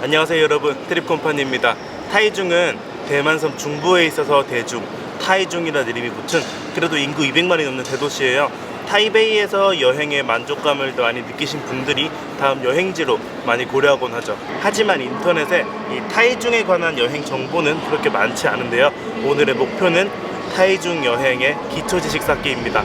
안녕하세요 여러분, 트립컴퍼니입니다. 타이중은 대만섬 중부에 있어서 대중, 타이중이라는 이름이 붙은 그래도 인구 200만이 넘는 대도시예요. 타이베이에서 여행의 만족감을 많이 느끼신 분들이 다음 여행지로 많이 고려하곤 하죠. 하지만 인터넷에 이 타이중에 관한 여행 정보는 그렇게 많지 않은데요. 오늘의 목표는 타이중 여행의 기초 지식 쌓기입니다.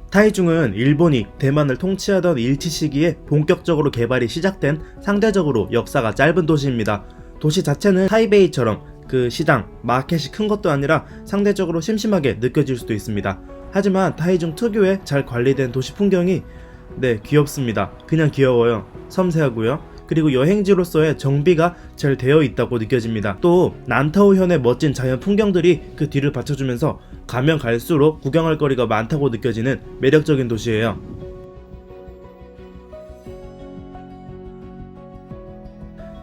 타이중은 일본이 대만을 통치하던 일치 시기에 본격적으로 개발이 시작된 상대적으로 역사가 짧은 도시입니다. 도시 자체는 타이베이처럼 그 시장, 마켓이 큰 것도 아니라 상대적으로 심심하게 느껴질 수도 있습니다. 하지만 타이중 특유의 잘 관리된 도시 풍경이 귀엽습니다. 그냥 귀여워요. 섬세하고요. 그리고 여행지로서의 정비가 잘 되어 있다고 느껴집니다. 또 난타오현의 멋진 자연 풍경들이 그 뒤를 받쳐주면서 가면 갈수록 구경할 거리가 많다고 느껴지는 매력적인 도시예요.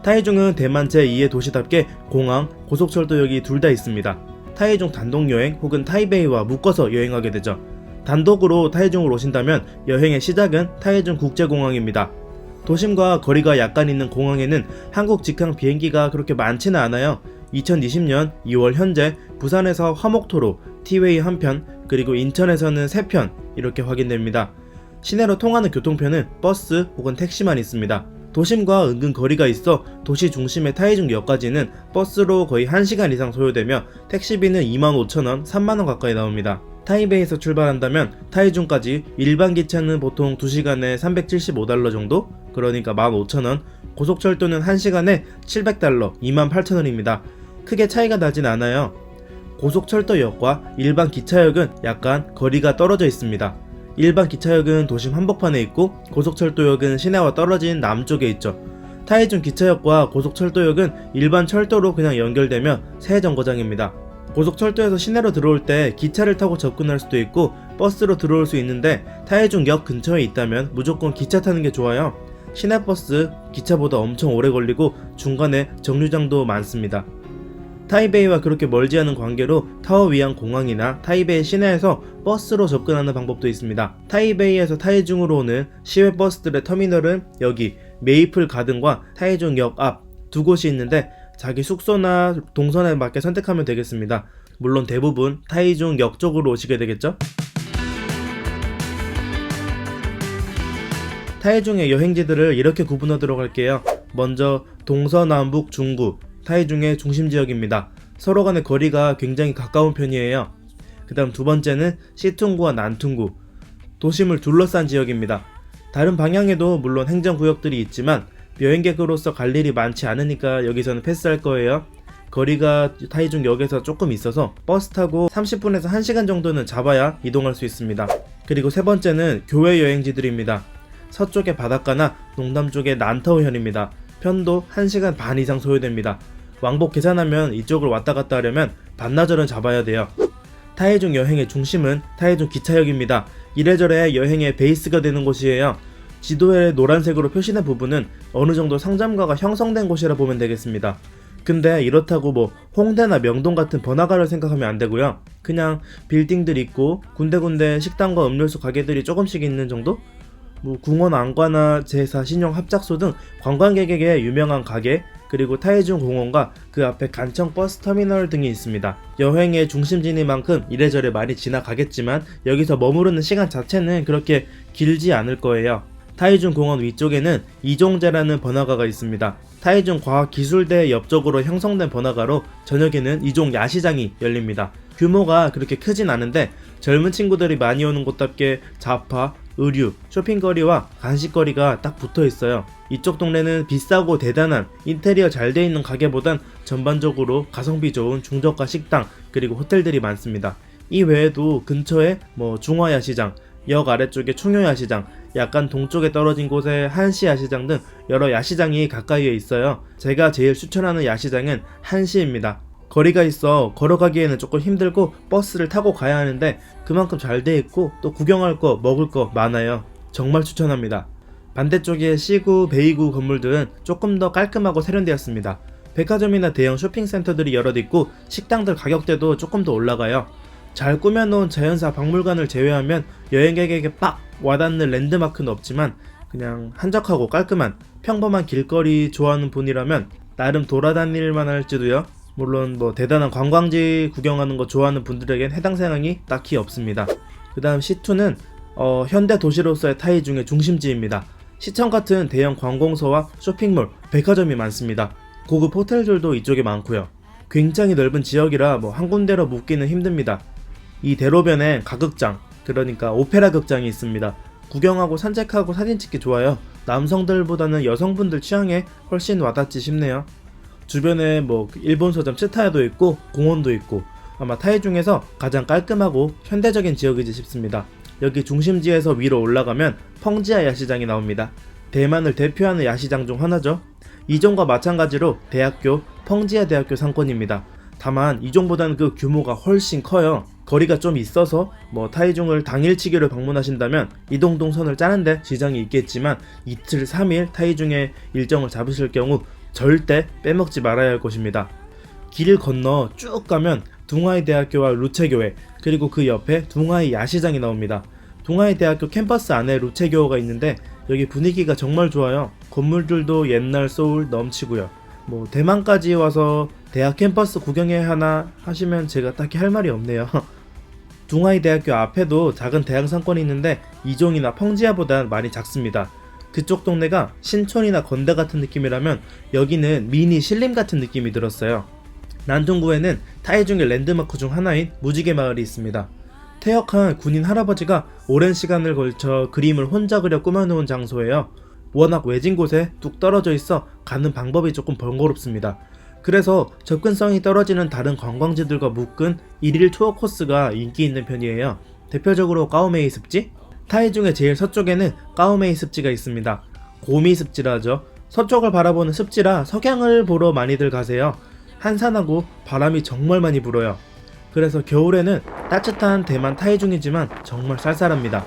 타이중은 대만 제2의 도시답게 공항, 고속철도역이 둘 다 있습니다. 타이중 단독여행 혹은 타이베이와 묶어서 여행하게 되죠. 단독으로 타이중을 오신다면 여행의 시작은 타이중 국제공항입니다. 도심과 거리가 약간 있는 공항에는 한국 직항 비행기가 그렇게 많지는 않아요. 2020년 2월 현재 부산에서 화목토로, 티웨이 1편, 그리고 인천에서는 3편 이렇게 확인됩니다. 시내로 통하는 교통편은 버스 혹은 택시만 있습니다. 도심과 은근 거리가 있어 도시 중심의 타이중역까지는 버스로 거의 1시간 이상 소요되며 택시비는 25,000원, 3만원 가까이 나옵니다. 타이베이에서 출발한다면 타이중까지 일반 기차는 보통 2시간에 375달러 정도? 그러니까 15,000원, 고속철도는 1시간에 700달러, 28,000원입니다. 크게 차이가 나진 않아요. 고속철도역과 일반 기차역은 약간 거리가 떨어져 있습니다. 일반 기차역은 도심 한복판에 있고 고속철도역은 시내와 떨어진 남쪽에 있죠. 타이중 기차역과 고속철도역은 일반 철도로 그냥 연결되며 새 정거장입니다. 고속철도에서 시내로 들어올 때 기차를 타고 접근할 수도 있고 버스로 들어올 수 있는데 타이중역 근처에 있다면 무조건 기차 타는 게 좋아요. 시내버스, 기차보다 엄청 오래 걸리고 중간에 정류장도 많습니다. 타이베이와 그렇게 멀지 않은 관계로 타오위안 공항이나 타이베이 시내에서 버스로 접근하는 방법도 있습니다. 타이베이에서 타이중으로 오는 시외버스들의 터미널은 여기 메이플 가든과 타이중역 앞 두 곳이 있는데 자기 숙소나 동선에 맞게 선택하면 되겠습니다. 물론 대부분 타이중역 쪽으로 오시게 되겠죠? 타이중의 여행지들을 이렇게 구분하도록 할게요. 먼저 동서남북 중구, 타이중의 중심지역입니다. 서로 간의 거리가 굉장히 가까운 편이에요. 그 다음 두 번째는 시퉁구와 난퉁구, 도심을 둘러싼 지역입니다. 다른 방향에도 물론 행정구역들이 있지만 여행객으로서 갈 일이 많지 않으니까 여기서는 패스할 거예요. 거리가 타이중역에서 조금 있어서 버스 타고 30분에서 1시간 정도는 잡아야 이동할 수 있습니다. 그리고 세 번째는 교외 여행지들입니다. 서쪽의 바닷가나 동남쪽의 난타오현입니다. 편도 1시간 반 이상 소요됩니다. 왕복 계산하면 이쪽을 왔다 갔다 하려면 반나절은 잡아야 돼요. 타이중 여행의 중심은 타이중 기차역입니다. 이래저래 여행의 베이스가 되는 곳이에요. 지도에 노란색으로 표시된 부분은 어느 정도 상점가가 형성된 곳이라 보면 되겠습니다. 근데 이렇다고 홍대나 명동 같은 번화가를 생각하면 안 되고요. 그냥 빌딩들 있고 군데군데 식당과 음료수 가게들이 조금씩 있는 정도? 궁원 안과나 제사 신용 합작소 등 관광객에게 유명한 가게, 그리고 타이중 공원과 그 앞에 간청 버스 터미널 등이 있습니다. 여행의 중심지니만큼 이래저래 많이 지나가겠지만 여기서 머무르는 시간 자체는 그렇게 길지 않을 거예요. 타이중 공원 위쪽에는 이종제라는 번화가가 있습니다. 타이중 과학기술대 옆쪽으로 형성된 번화가로 저녁에는 이종 야시장이 열립니다. 규모가 그렇게 크진 않은데 젊은 친구들이 많이 오는 곳답게 잡화, 의류, 쇼핑거리와 간식거리가 딱 붙어 있어요. 이쪽 동네는 비싸고 대단한 인테리어 잘 돼 있는 가게보단 전반적으로 가성비 좋은 중저가 식당 그리고 호텔들이 많습니다. 이 외에도 근처에 중화야시장, 역 아래쪽에 충효야시장, 약간 동쪽에 떨어진 곳에 한시야시장 등 여러 야시장이 가까이에 있어요. 제가 제일 추천하는 야시장은 한시입니다. 거리가 있어 걸어가기에는 조금 힘들고 버스를 타고 가야 하는데 그만큼 잘 돼 있고 또 구경할 거 먹을 거 많아요. 정말 추천합니다. 반대쪽의 C구, 베이구 건물들은 조금 더 깔끔하고 세련되었습니다. 백화점이나 대형 쇼핑센터들이 여럿 있고 식당들 가격대도 조금 더 올라가요. 잘 꾸며놓은 자연사 박물관을 제외하면 여행객에게 빡 와닿는 랜드마크는 없지만 그냥 한적하고 깔끔한 평범한 길거리 좋아하는 분이라면 나름 돌아다닐만 할지도요. 물론 뭐 대단한 관광지 구경하는 거 좋아하는 분들에겐 해당 사항이 딱히 없습니다. 그 다음 C2는 현대 도시로서의 타이중의 중심지입니다. 시청 같은 대형 관공서와 쇼핑몰, 백화점이 많습니다. 고급 호텔들도 이쪽에 많고요. 굉장히 넓은 지역이라 뭐 한 군데로 묵기는 힘듭니다. 이 대로변엔 가극장, 그러니까 오페라 극장이 있습니다. 구경하고 산책하고 사진 찍기 좋아요. 남성들보다는 여성분들 취향에 훨씬 와닿지 싶네요. 주변에 뭐 일본 서점 츠타야도 있고 공원도 있고 아마 타이중에서 가장 깔끔하고 현대적인 지역이지 싶습니다. 여기 중심지에서 위로 올라가면 펑지아 야시장이 나옵니다. 대만을 대표하는 야시장 중 하나죠. 이종과 마찬가지로 대학교 펑지아 대학교 상권입니다. 다만 이종보다는 그 규모가 훨씬 커요. 거리가 좀 있어서 뭐 타이중을 당일치기로 방문하신다면 이동동선을 짜는데 지장이 있겠지만 이틀 3일 타이중에 일정을 잡으실 경우 절대 빼먹지 말아야 할 곳입니다. 길을 건너 쭉 가면 둥하이 대학교와 루체교회, 그리고 그 옆에 둥하이 야시장이 나옵니다. 둥하이 대학교 캠퍼스 안에 루체교회가 있는데 여기 분위기가 정말 좋아요. 건물들도 옛날 소울 넘치고요. 뭐 대만까지 와서 대학 캠퍼스 구경해야 하나 하시면 제가 딱히 할 말이 없네요. 둥하이 대학교 앞에도 작은 대학 상권이 있는데 이종이나 펑지아보단 많이 작습니다. 그쪽 동네가 신촌이나 건대 같은 느낌이라면 여기는 미니 신림 같은 느낌이 들었어요. 난둥구에는 타이중의 랜드마크 중 하나인 무지개 마을이 있습니다. 퇴역한 군인 할아버지가 오랜 시간을 걸쳐 그림을 혼자 그려 꾸며놓은 장소예요. 워낙 외진 곳에 뚝 떨어져 있어 가는 방법이 조금 번거롭습니다. 그래서 접근성이 떨어지는 다른 관광지들과 묶은 일일 투어 코스가 인기 있는 편이에요. 대표적으로 까오메이 습지? 타이중의 제일 서쪽에는 까오메이 습지가 있습니다. 고미 습지라 하죠. 서쪽을 바라보는 습지라 석양을 보러 많이들 가세요. 한산하고 바람이 정말 많이 불어요. 그래서 겨울에는 따뜻한 대만 타이중이지만 정말 쌀쌀합니다.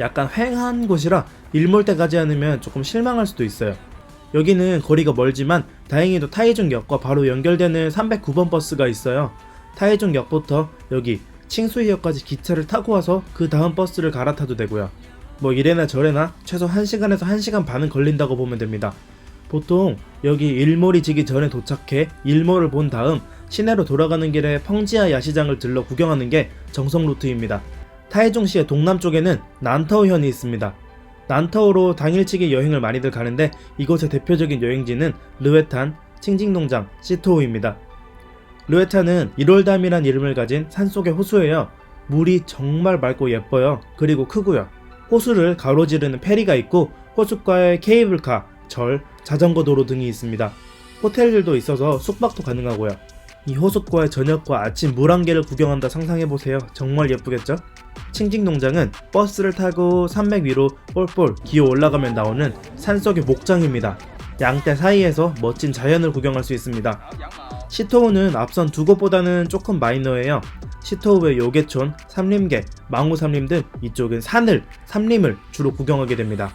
약간 휑한 곳이라 일몰 때 가지 않으면 조금 실망할 수도 있어요. 여기는 거리가 멀지만 다행히도 타이중역과 바로 연결되는 309번 버스가 있어요. 타이중역부터 여기 칭수이역까지 기차를 타고 와서 그 다음 버스를 갈아타도 되고요. 뭐 이래나 저래나 최소 1시간에서 1시간 반은 걸린다고 보면 됩니다. 보통 여기 일몰이 지기 전에 도착해 일몰을 본 다음 시내로 돌아가는 길에 펑지아 야시장을 들러 구경하는 게 정석 루트입니다. 타이중시의 동남쪽에는 난타오현이 있습니다. 난타오로 당일치기 여행을 많이들 가는데 이곳의 대표적인 여행지는 르웨탄, 칭징농장, 시토우입니다. 르웨탄은 1월담이란 이름을 가진 산속의 호수예요. 물이 정말 맑고 예뻐요. 그리고 크고요. 호수를 가로지르는 페리가 있고 호숫가에 케이블카, 절, 자전거 도로 등이 있습니다. 호텔들도 있어서 숙박도 가능하고요. 이 호숫가의 저녁과 아침 물 한 개를 구경한다 상상해보세요. 정말 예쁘겠죠? 칭징농장은 버스를 타고 산맥 위로 뻘뻘 기어 올라가면 나오는 산속의 목장입니다. 양떼 사이에서 멋진 자연을 구경할 수 있습니다. 시토우는 앞선 두 곳보다는 조금 마이너해요. 시토우의 요괴촌, 삼림계, 망우삼림 등 이쪽은 삼림을 주로 구경하게 됩니다.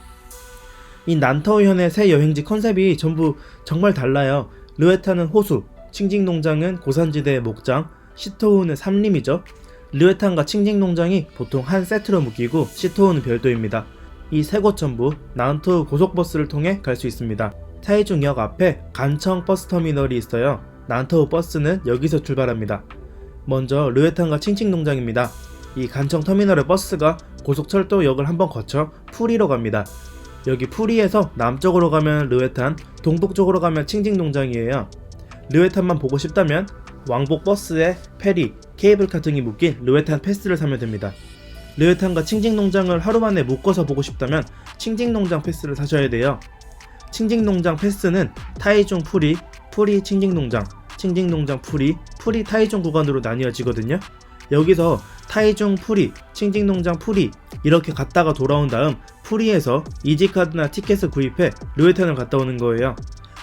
이 난타오현의 새 여행지 컨셉이 전부 정말 달라요. 르웨탄은 호수, 칭징농장은 고산지대의 목장, 시토우는 삼림이죠. 르웨탄과 칭징농장이 보통 한 세트로 묶이고 시토우는 별도입니다. 이 세 곳 전부 난토우 고속버스를 통해 갈 수 있습니다. 타이중역 앞에 간청 버스터미널이 있어요. 난토우 버스는 여기서 출발합니다. 먼저 르웨탄과 칭칭농장입니다. 이 간청 터미널의 버스가 고속철도역을 한번 거쳐 푸리로 갑니다. 여기 푸리에서 남쪽으로 가면 르웨탄, 동북쪽으로 가면 칭칭농장이에요. 르웨탄만 보고 싶다면 왕복 버스에 페리, 케이블카 등이 묶인 르웨탄 패스를 사면 됩니다. 르웨탄과 칭칭농장을 하루 만에 묶어서 보고 싶다면 칭칭농장 패스를 사셔야 돼요. 칭칭농장 패스는 타이중 푸리, 푸리 칭칭농장, 칭칭농장 푸리, 푸리 타이중 구간으로 나뉘어지거든요. 여기서 타이중 푸리, 칭칭농장 푸리 이렇게 갔다가 돌아온 다음 푸리에서 이지카드나 티켓을 구입해 르웨탄을 갔다 오는 거예요.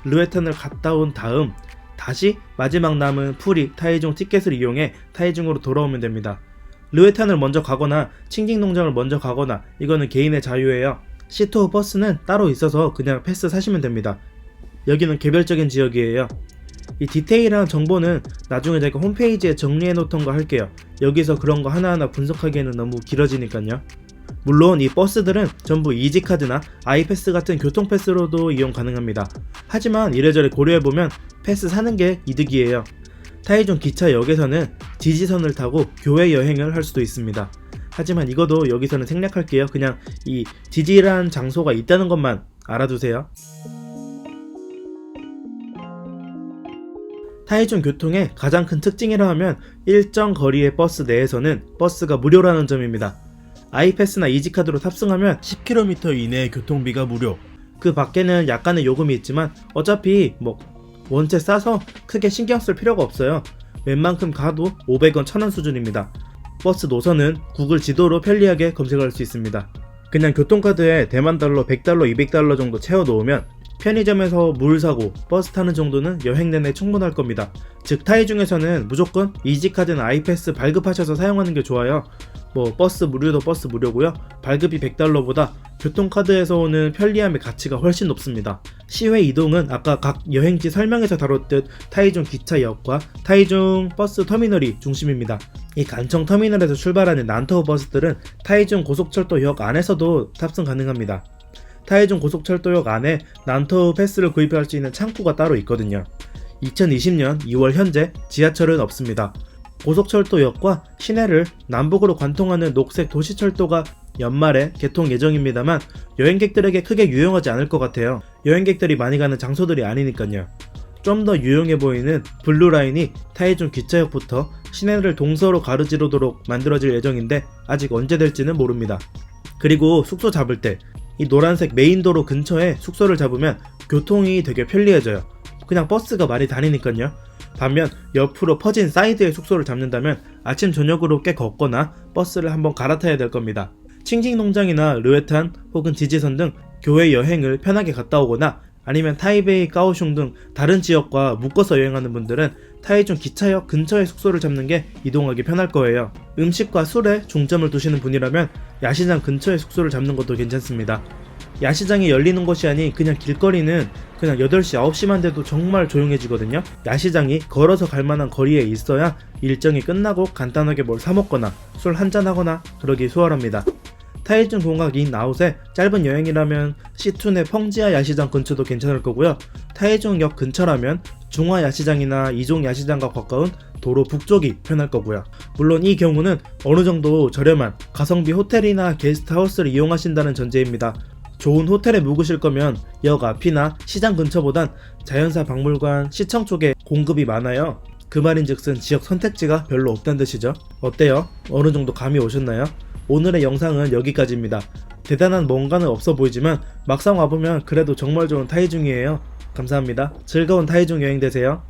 르웨탄을 갔다 온 다음 다시 마지막 남은 푸리, 타이중 티켓을 이용해 타이중으로 돌아오면 됩니다. 르웨탄을 먼저 가거나 칭징농장을 먼저 가거나 이거는 개인의 자유예요. 시토우 버스는 따로 있어서 그냥 패스 사시면 됩니다. 여기는 개별적인 지역이에요. 이 디테일한 정보는 나중에 제가 홈페이지에 정리해 놓던 거 할게요. 여기서 그런 거 하나하나 분석하기에는 너무 길어지니까요. 물론 이 버스들은 전부 이지카드나 아이패스 같은 교통패스로도 이용 가능합니다. 하지만 이래저래 고려해보면 패스 사는 게 이득이에요. 타이중 기차역에서는 지지선을 타고 교외 여행을 할 수도 있습니다. 하지만 이거도 여기서는 생략할게요. 그냥 이 지지란 장소가 있다는 것만 알아두세요. 타이중 교통의 가장 큰 특징이라 하면 일정 거리의 버스 내에서는 버스가 무료라는 점입니다. 아이패스나 이지카드로 탑승하면 10km 이내의 교통비가 무료. 그 밖에는 약간의 요금이 있지만 어차피 원체 싸서 크게 신경 쓸 필요가 없어요. 웬만큼 가도 500원, 1000원 수준입니다. 버스 노선은 구글 지도로 편리하게 검색할 수 있습니다. 그냥 교통카드에 대만 달러, 100달러, 200달러 정도 채워 놓으면 편의점에서 물 사고 버스 타는 정도는 여행 내내 충분할 겁니다. 즉 타이중에서는 무조건 이지카드나 아이패스 발급하셔서 사용하는 게 좋아요. 버스 무료도 버스 무료고요. 발급이 100달러보다 교통카드에서 오는 편리함의 가치가 훨씬 높습니다. 시외 이동은 아까 각 여행지 설명에서 다뤘듯 타이중 기차역과 타이중 버스 터미널이 중심입니다. 이 간청 터미널에서 출발하는 난터우 버스들은 타이중 고속철도역 안에서도 탑승 가능합니다. 타이중 고속철도역 안에 난터우 패스를 구입할 수 있는 창구가 따로 있거든요. 2020년 2월 현재 지하철은 없습니다. 고속철도역과 시내를 남북으로 관통하는 녹색 도시철도가 연말에 개통 예정입니다만 여행객들에게 크게 유용하지 않을 것 같아요. 여행객들이 많이 가는 장소들이 아니니까요. 좀 더 유용해 보이는 블루라인이 타이중 기차역부터 시내를 동서로 가로지르도록 만들어질 예정인데 아직 언제 될지는 모릅니다. 그리고 숙소 잡을 때 이 노란색 메인도로 근처에 숙소를 잡으면 교통이 되게 편리해져요. 그냥 버스가 많이 다니니까요. 반면 옆으로 퍼진 사이드에 숙소를 잡는다면 아침 저녁으로 꽤 걷거나 버스를 한번 갈아타야 될 겁니다. 칭칭농장이나 르웨탄 혹은 지지선 등 교외 여행을 편하게 갔다 오거나 아니면 타이베이, 까오슝 등 다른 지역과 묶어서 여행하는 분들은 타이중 기차역 근처에 숙소를 잡는 게 이동하기 편할 거예요. 음식과 술에 중점을 두시는 분이라면 야시장 근처에 숙소를 잡는 것도 괜찮습니다. 야시장이 열리는 곳이 아닌 그냥 길거리는 그냥 8시, 9시만 돼도 정말 조용해지거든요. 야시장이 걸어서 갈 만한 거리에 있어야 일정이 끝나고 간단하게 뭘 사 먹거나 술 한잔하거나 그러기 수월합니다. 타이중 공항 인아웃에 짧은 여행이라면 시툰의 펑지아 야시장 근처도 괜찮을 거고요. 타이중역 근처라면 중화 야시장이나 이종 야시장과 가까운 도로 북쪽이 편할 거고요. 물론 이 경우는 어느 정도 저렴한 가성비 호텔이나 게스트하우스를 이용하신다는 전제입니다. 좋은 호텔에 묵으실 거면 역 앞이나 시장 근처보단 자연사 박물관, 시청 쪽에 공급이 많아요. 그 말인즉슨 지역 선택지가 별로 없다는 뜻이죠. 어때요? 어느 정도 감이 오셨나요? 오늘의 영상은 여기까지입니다. 대단한 뭔가는 없어 보이지만 막상 와보면 그래도 정말 좋은 타이중이에요. 감사합니다. 즐거운 타이중 여행 되세요.